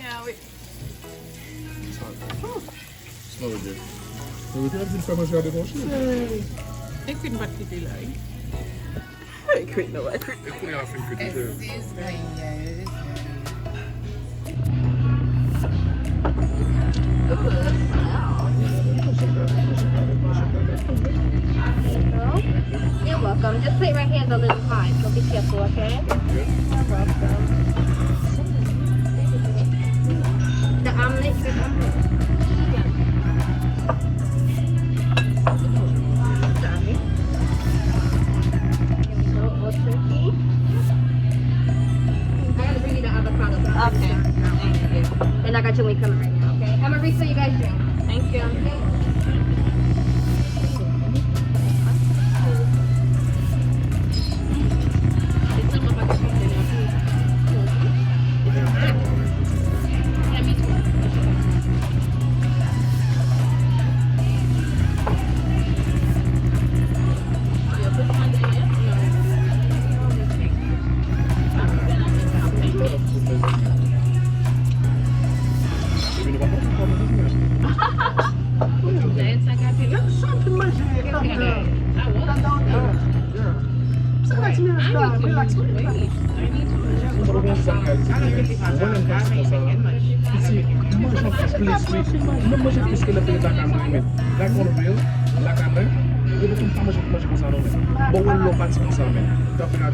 Yeah, It's hot. Smell it good. So we can't just come and share the motion. écoute une partie de là. Écoute, non, écoute. Écoutez la fin que tu fais. You're welcome. Just put it right here in the little pot, so be careful, okay? No problem. The omelet, you got omelet. Sorry. Here we go, more turkey. I gotta bring you the avocado. but I'll bring Okay. it down. Thank you. And I got your wing coming right now, okay? I'm gonna refill you guys drink. Thank you.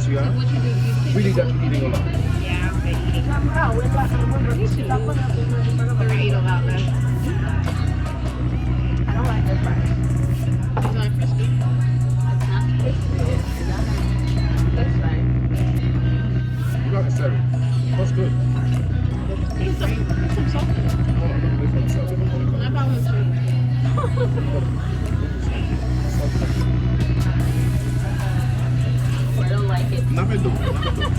Really got you eating a lot. Yeah, I'm eating. I ate a lot less. I don't like this part. It's not crispy. That's fine. You got it, Sarah. That's good. Put some salt in it. Hold on, let me put some salt in it. I bought one too. I don't like it. Navedo.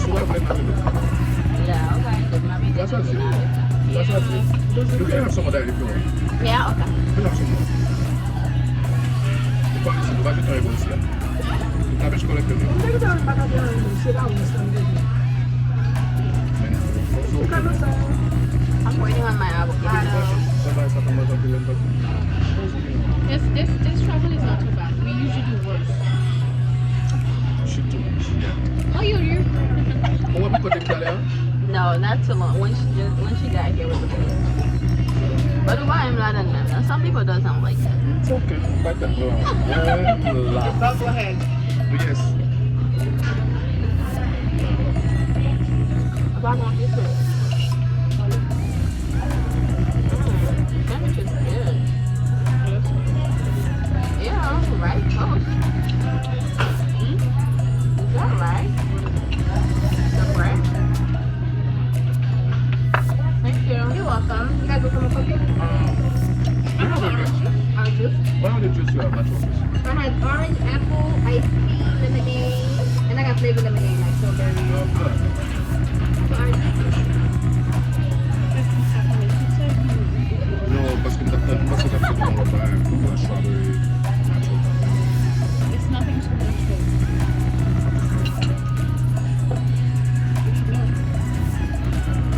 Suave navedo. Yeah, okay. That's what I see. That's what I see. You can have some of that if you want. Yeah, okay. You can have some more. You can see, you can try to see it. Navej kolektor. I'm waiting on my avocado. This travel is not too bad. We usually do worse. Shit too much. Yeah. Oh, you're On va beaucoup décaler. No, not too long. When she got here with the baby. But why I'm not in them? Some people doesn't like that. It's okay. Back that. Yeah. Go ahead. Yes. About on this way. Sandwich is good. Yeah, right close. Is that right? The bread? Thank you. You're welcome. You guys will come and cook it? You have a juice. Juice. What other juice you have? Natural juice. I had orange, apple, iced tea, lemonade, and I got flavored lemonade like strawberry. No, parce que t'as fait dans le bain, strawberry, natural. It's nothing too much.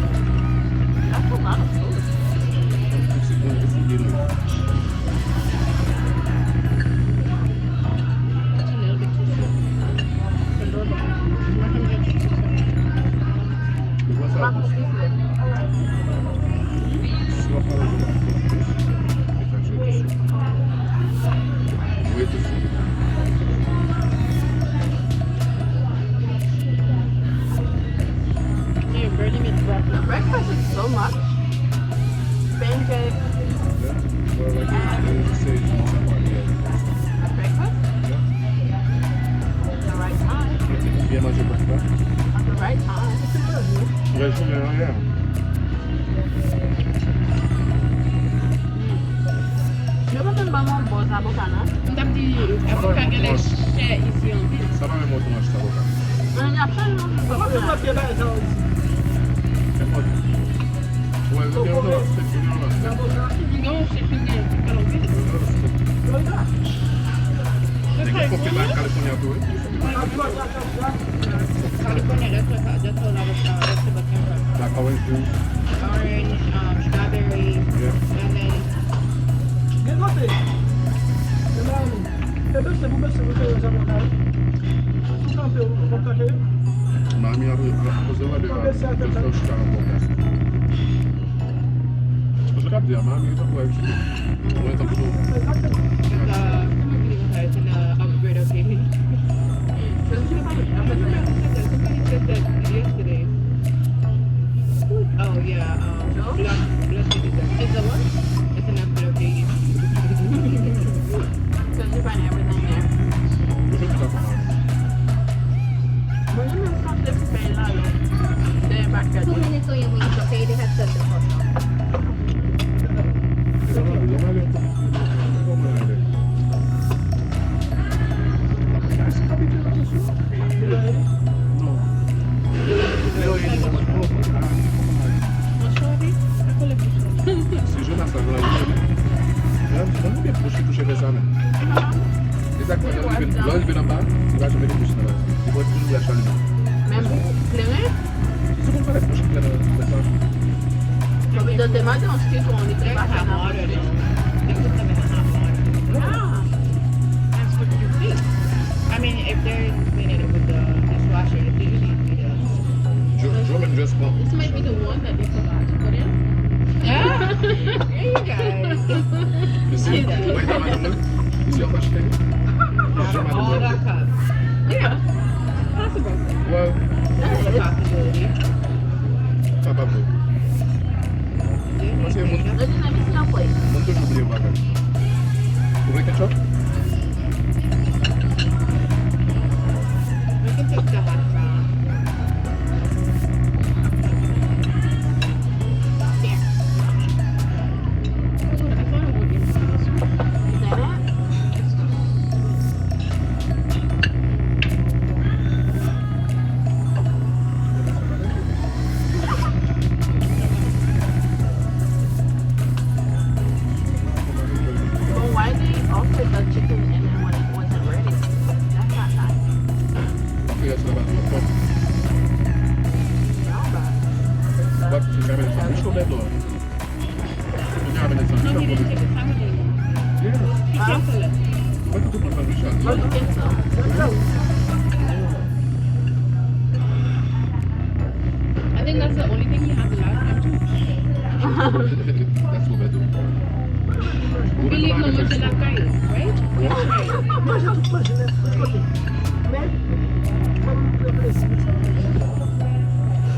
That's a lot of food. C'est bon, il faut dire. It's a little bit too sweet. A little bit. What's up? Wait to see. You're burning it breakfast. Breakfast is so much. Pancake. Well, like you say, Breakfast? At the right time. bien manger breakfast. At the right time. Ouais, je viens rien. Je veux même pas mon beau avocat, non? T'as dit, avocat qu'elle est chère ici en ville. Ça va même autant acheter avocat. Il y a absolument pas de Ouais, je viens là, c'est bien là. Non, c'est fini. Alors, vite. Il faut que tu vas Californie un peu. California, that's what avocado, that's what Like orange juice. orange, Estou chutando um pouco essa. Mas acabo de amar, amigo, tá com eles. Não é tão tudo. It's an upgrade of baby. Somebody said that yesterday. Oh yeah, blood citizen. It's a what? It's an upgrade of baby. Because you find everything there. Deixa eu ficar com a But you know some different pay lot. They're back there. 2 minutes on your wings, okay? They have set the cost. Si je m'assois là, je ne vais pas toucher les âmes. Exactement, là, je vais en bas, tu vas jamais les toucher dans la vie. Tu vas toujours la chaîne. Même plein. Tu ne peux pas les toucher dans la vie. But the demand on stick on the They back have water though. They put them in the hot water. Yeah. That's what you think. I mean, if they're cleaning it with the dishwasher, it usually does. German just want. This might be the one that they forgot to put in. Yeah. There you guys. You see, wait a minute. You see how much they All that cup. Yeah. Possible. Well, That's a possibility. capable. They need to Let's just let me see your plate. Não estou oublindo o bagulho. Vous voulez ketchup? We can take the hot sauce. There. I thought it would be this one. Is that it? But why they offer the chicken and then when it wasn't ready? That's not nice. Queria se levar uma foto. No, but What? Você quer ver essa bicho ou bedor? Você quer ver essa bicho No, ou he didn't take bedor? the sandwich anymore. Yeah. He canceled it. Quanto tu pode fazer what do bicho? you think so? I think that's the only thing he had the last time too. That's o bedor. We leave no much in that guy, right? Yeah, right.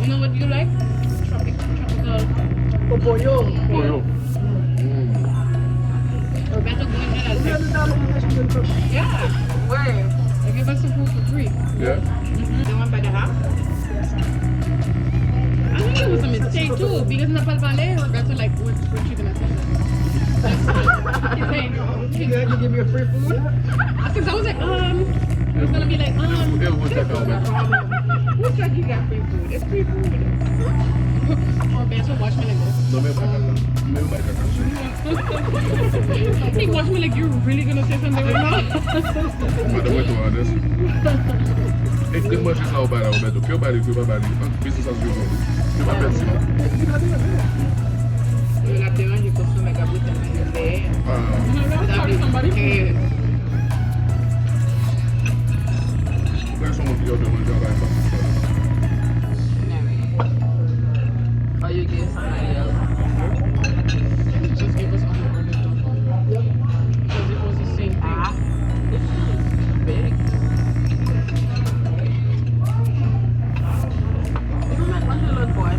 You know what you like? Tropical. Pollo. Roberto Guinea. Yeah. Where? They give us the food for free. Yeah. The one by the house. I think it was a mistake too, because in the Palpale, Roberto like, what you gonna say? He's saying, You guys can give me a free food? because I was like, it was gonna be like, Eu vou tacar o bedor. who's like you got free food? It's free food. Roberto watched me like this. Não, meu vai tacar. Meu vai tacar. He watched me like, you're really gonna say something right now? Mas muito horas. É que depois de lá o barão, Beto, que eu barulho, que eu barulho. Fiz essas coisas. Eu vou pensar. Eu lá tenho onde costuma gabuta na ideia. Ah, there's someone who you're doing your life. Or you get somebody else. Just give us all the orders done. Because it was the same thing. Ah, this is big. You don't make much of a boy.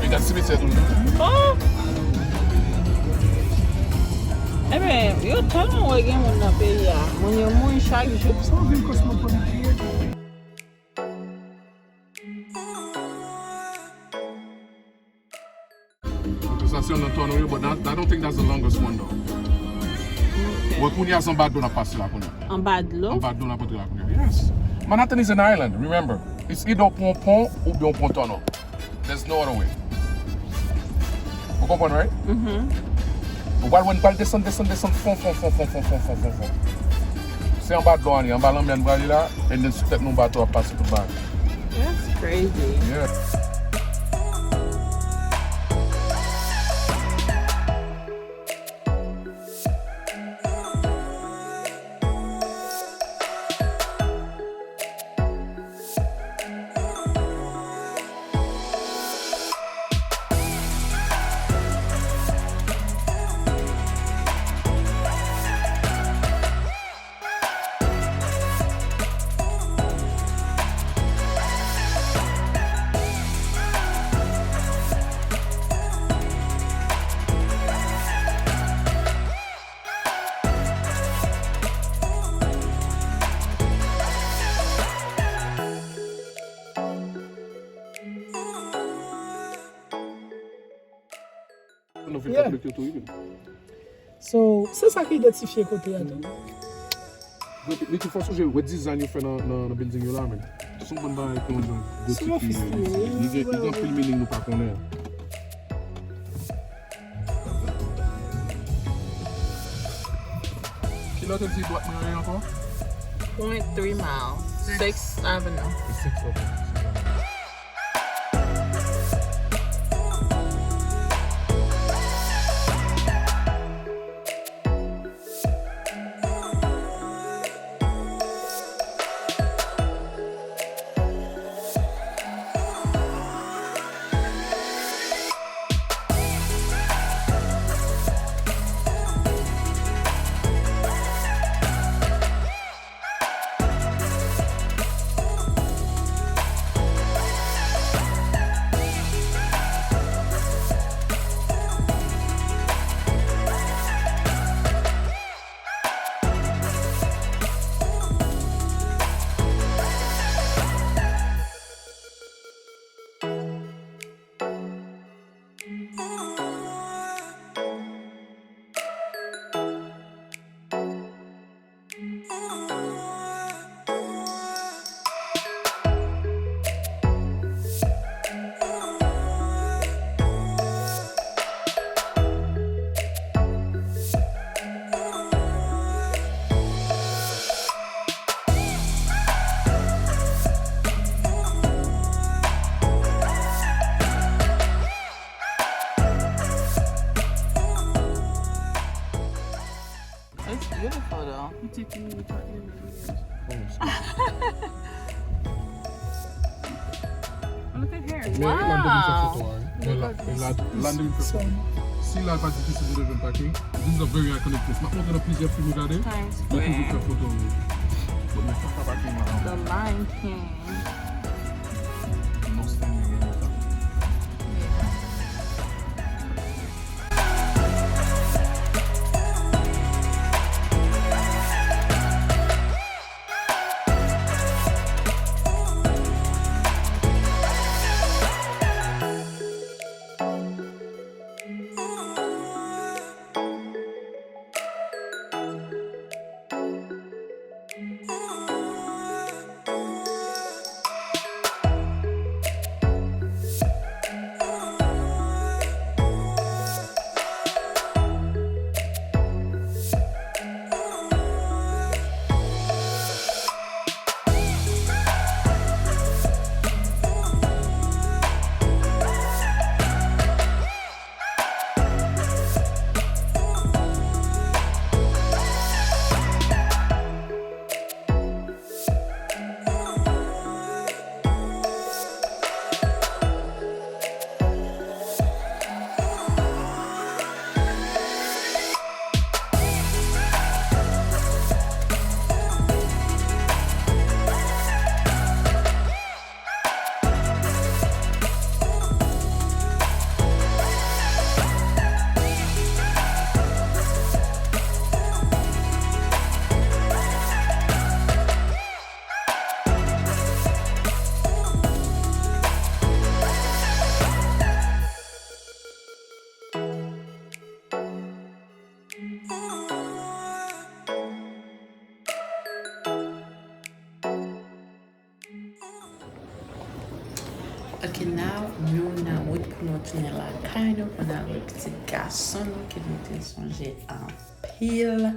Fica cimetière tout le monde. Mais yo tellement ouais gen moun nan peyi ya. Moun yo moun chaque jour. Son ville cosmopolite. Station on turn away, but I don't think that's the longest one though. Well, Kunya some bad donut pass la Kunya. En bas de l'eau. Bad donut put la Kunya. Yes. Manhattan is an island. Remember, it's either pont pont ou bien pont tunnel. There's no other way. You comprend, right? But when you descend, fond. C'est en bas de l'eau, en bas de l'eau, là, et then step nous bateau à passer tout bas. That's crazy. Yeah. Yeah. So, c'est ça qui identifie côté à toi. De toute façon, j'ai le design fait dans le building là, mais son bon bail qu'on C'est officiel. il y a filmé nous pas connaître. Qui l'autre dit droite mais encore? 0.3 miles. 6th Avenue. C'est 6 okay. It's beautiful though. Look at here. Wow. Si la pas difficile de jouer parking, this is a very iconic place. Maintenant, on a plusieurs films regardés. Times Mais toujours Square. faire photo. But mais pas parking là. The Lion King. No standing anytime. Ok, now nous na route pour nous tourner la caille, nous on a le petit garçon qui nous a songé en pile.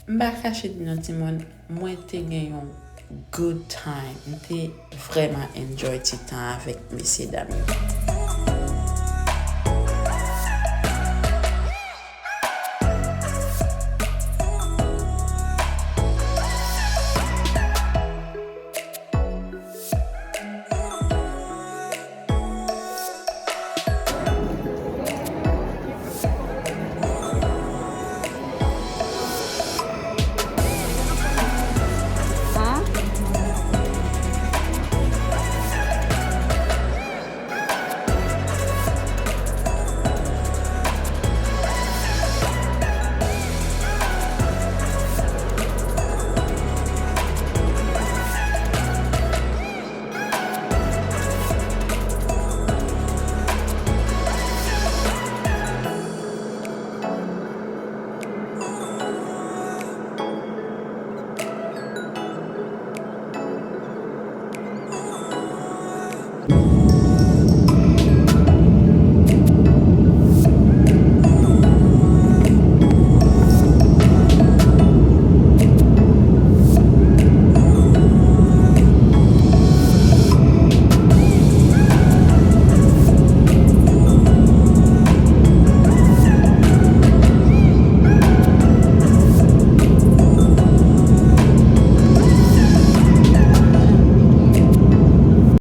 M'a caché de notre monde, moi t'ai gagné un good time, t'ai vraiment enjoy ce temps avec messieurs dames.